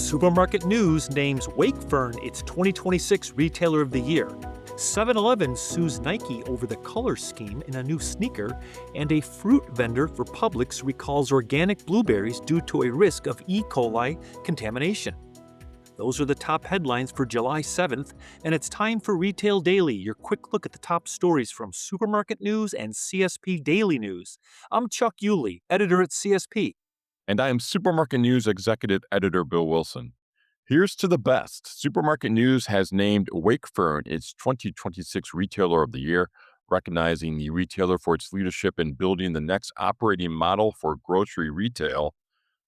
Supermarket News names Wakefern its 2026 Retailer of the Year. 7-Eleven sues Nike over the color scheme in a new sneaker, and a fruit vendor for Publix recalls organic blueberries due to a risk of E. coli contamination. Those are the top headlines for July 7th, and it's time for Retail Daily, your quick look at the top stories from Supermarket News and CSP Daily News. I'm Chuck Yulee, editor at CSP. And I am Supermarket News Executive Editor Bill Wilson. Here's to the best. Supermarket News has named Wakefern its 2026 Retailer of the Year, recognizing the retailer for its leadership in building the next operating model for grocery retail.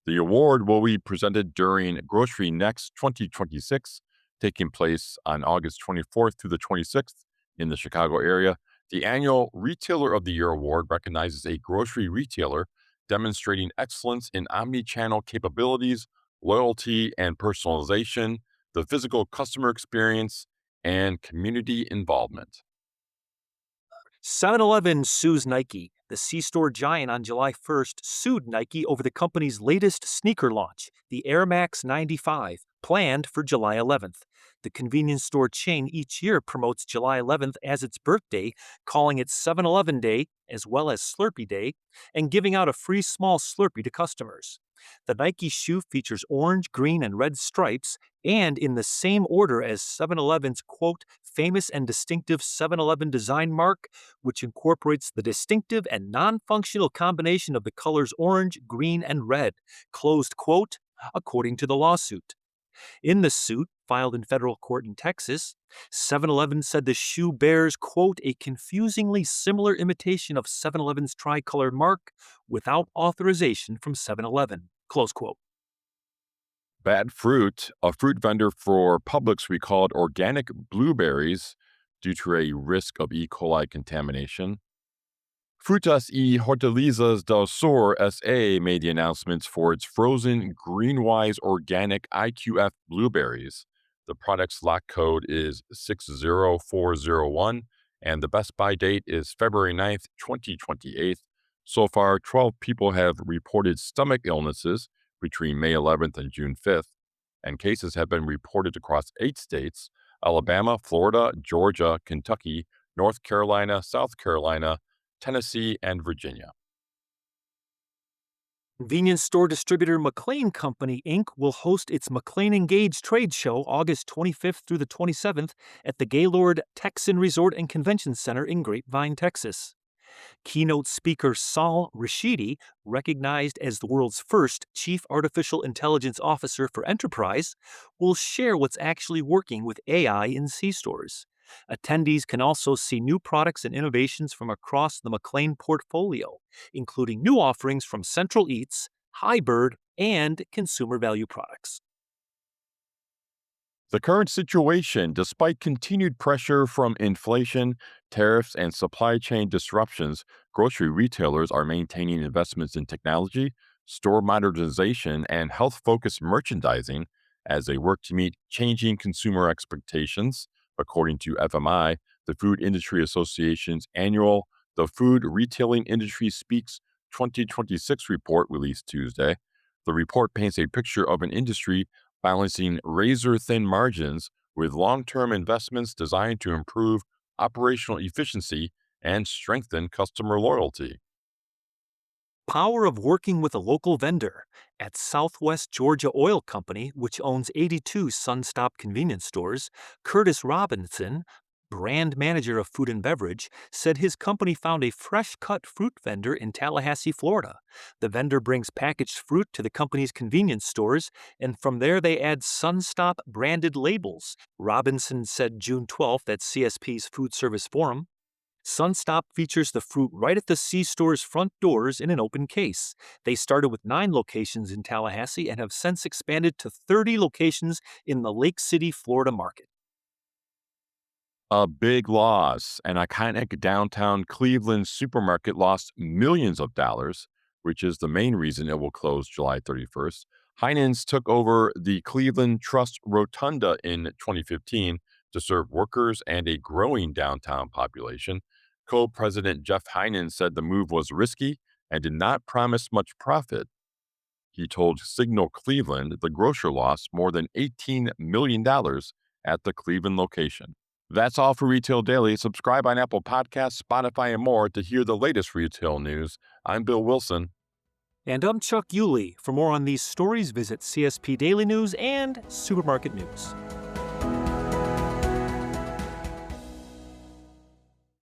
The award will be presented during Grocery Next 2026, taking place on August 24th through the 26th in the Chicago area. The annual Retailer of the Year award recognizes a grocery retailer demonstrating excellence in omni-channel capabilities, loyalty and personalization, the physical customer experience, and community involvement. 7-Eleven sues Nike. The C-store giant on July 1st sued Nike over the company's latest sneaker launch, the Air Max 95, planned for July 11th. The convenience store chain each year promotes July 11th as its birthday, calling it 7-Eleven Day as well as Slurpee Day, and giving out a free small Slurpee to customers. The Nike shoe features orange, green, and red stripes, and in the same order as 7-Eleven's, quote, famous and distinctive 7-Eleven design mark, which incorporates the distinctive and non-functional combination of the colors orange, green, and red, closed quote, according to the lawsuit. In the suit, filed in federal court in Texas, 7-Eleven said the shoe bears, quote, a confusingly similar imitation of 7-Eleven's tricolor mark without authorization from 7-Eleven, close quote. Bad Fruit, a fruit vendor for Publix, recalled organic blueberries due to a risk of E. coli contamination. Frutas y Hortalizas del Sur S.A. made the announcements for its frozen Greenwise organic IQF blueberries. The product's lot code is 60401, and the best buy date is February 9th, 2028. So far, 12 people have reported stomach illnesses between May 11th and June 5th, and cases have been reported across 8 states: Alabama, Florida, Georgia, Kentucky, North Carolina, South Carolina, Tennessee, and Virginia. Convenience store distributor McLane Company, Inc. will host its McLane Engage trade show August 25th through the 27th at the Gaylord Texan Resort and Convention Center in Grapevine, Texas. Keynote speaker Saul Rashidi, recognized as the world's first Chief Artificial Intelligence Officer for Enterprise, will share what's actually working with AI in C-stores. Attendees can also see new products and innovations from across the McLane portfolio, including new offerings from Central Eats, Highbird, and consumer value products. The current situation, despite continued pressure from inflation, tariffs, and supply chain disruptions, grocery retailers are maintaining investments in technology, store modernization, and health-focused merchandising as they work to meet changing consumer expectations. According to FMI, the Food Industry Association's annual The Food Retailing Industry Speaks 2026 report released Tuesday. The report paints a picture of an industry balancing razor-thin margins with long-term investments designed to improve operational efficiency and strengthen customer loyalty. Power of working with a local vendor. At Southwest Georgia Oil Company, which owns 82 Sunstop convenience stores, Curtis Robinson, brand manager of food and beverage, said his company found a fresh-cut fruit vendor in Tallahassee, Florida. The vendor brings packaged fruit to the company's convenience stores, and from there they add Sunstop branded labels, Robinson said June 12th at CSP's Food Service Forum. Sunstop features the fruit right at the C-store's front doors in an open case. They started with 9 locations in Tallahassee and have since expanded to 30 locations in the Lake City, Florida market. A big loss. An iconic downtown Cleveland supermarket lost millions of dollars, which is the main reason it will close July 31st. Heinen's took over the Cleveland Trust Rotunda in 2015 to serve workers and a growing downtown population. Co-president Jeff Heinen said the move was risky and did not promise much profit. He told Signal Cleveland the grocer lost more than $18 million at the Cleveland location. That's all for Retail Daily. Subscribe on Apple Podcasts, Spotify, and more to hear the latest retail news. I'm Bill Wilson. And I'm Chuck Yulee. For more on these stories, visit CSP Daily News and Supermarket News.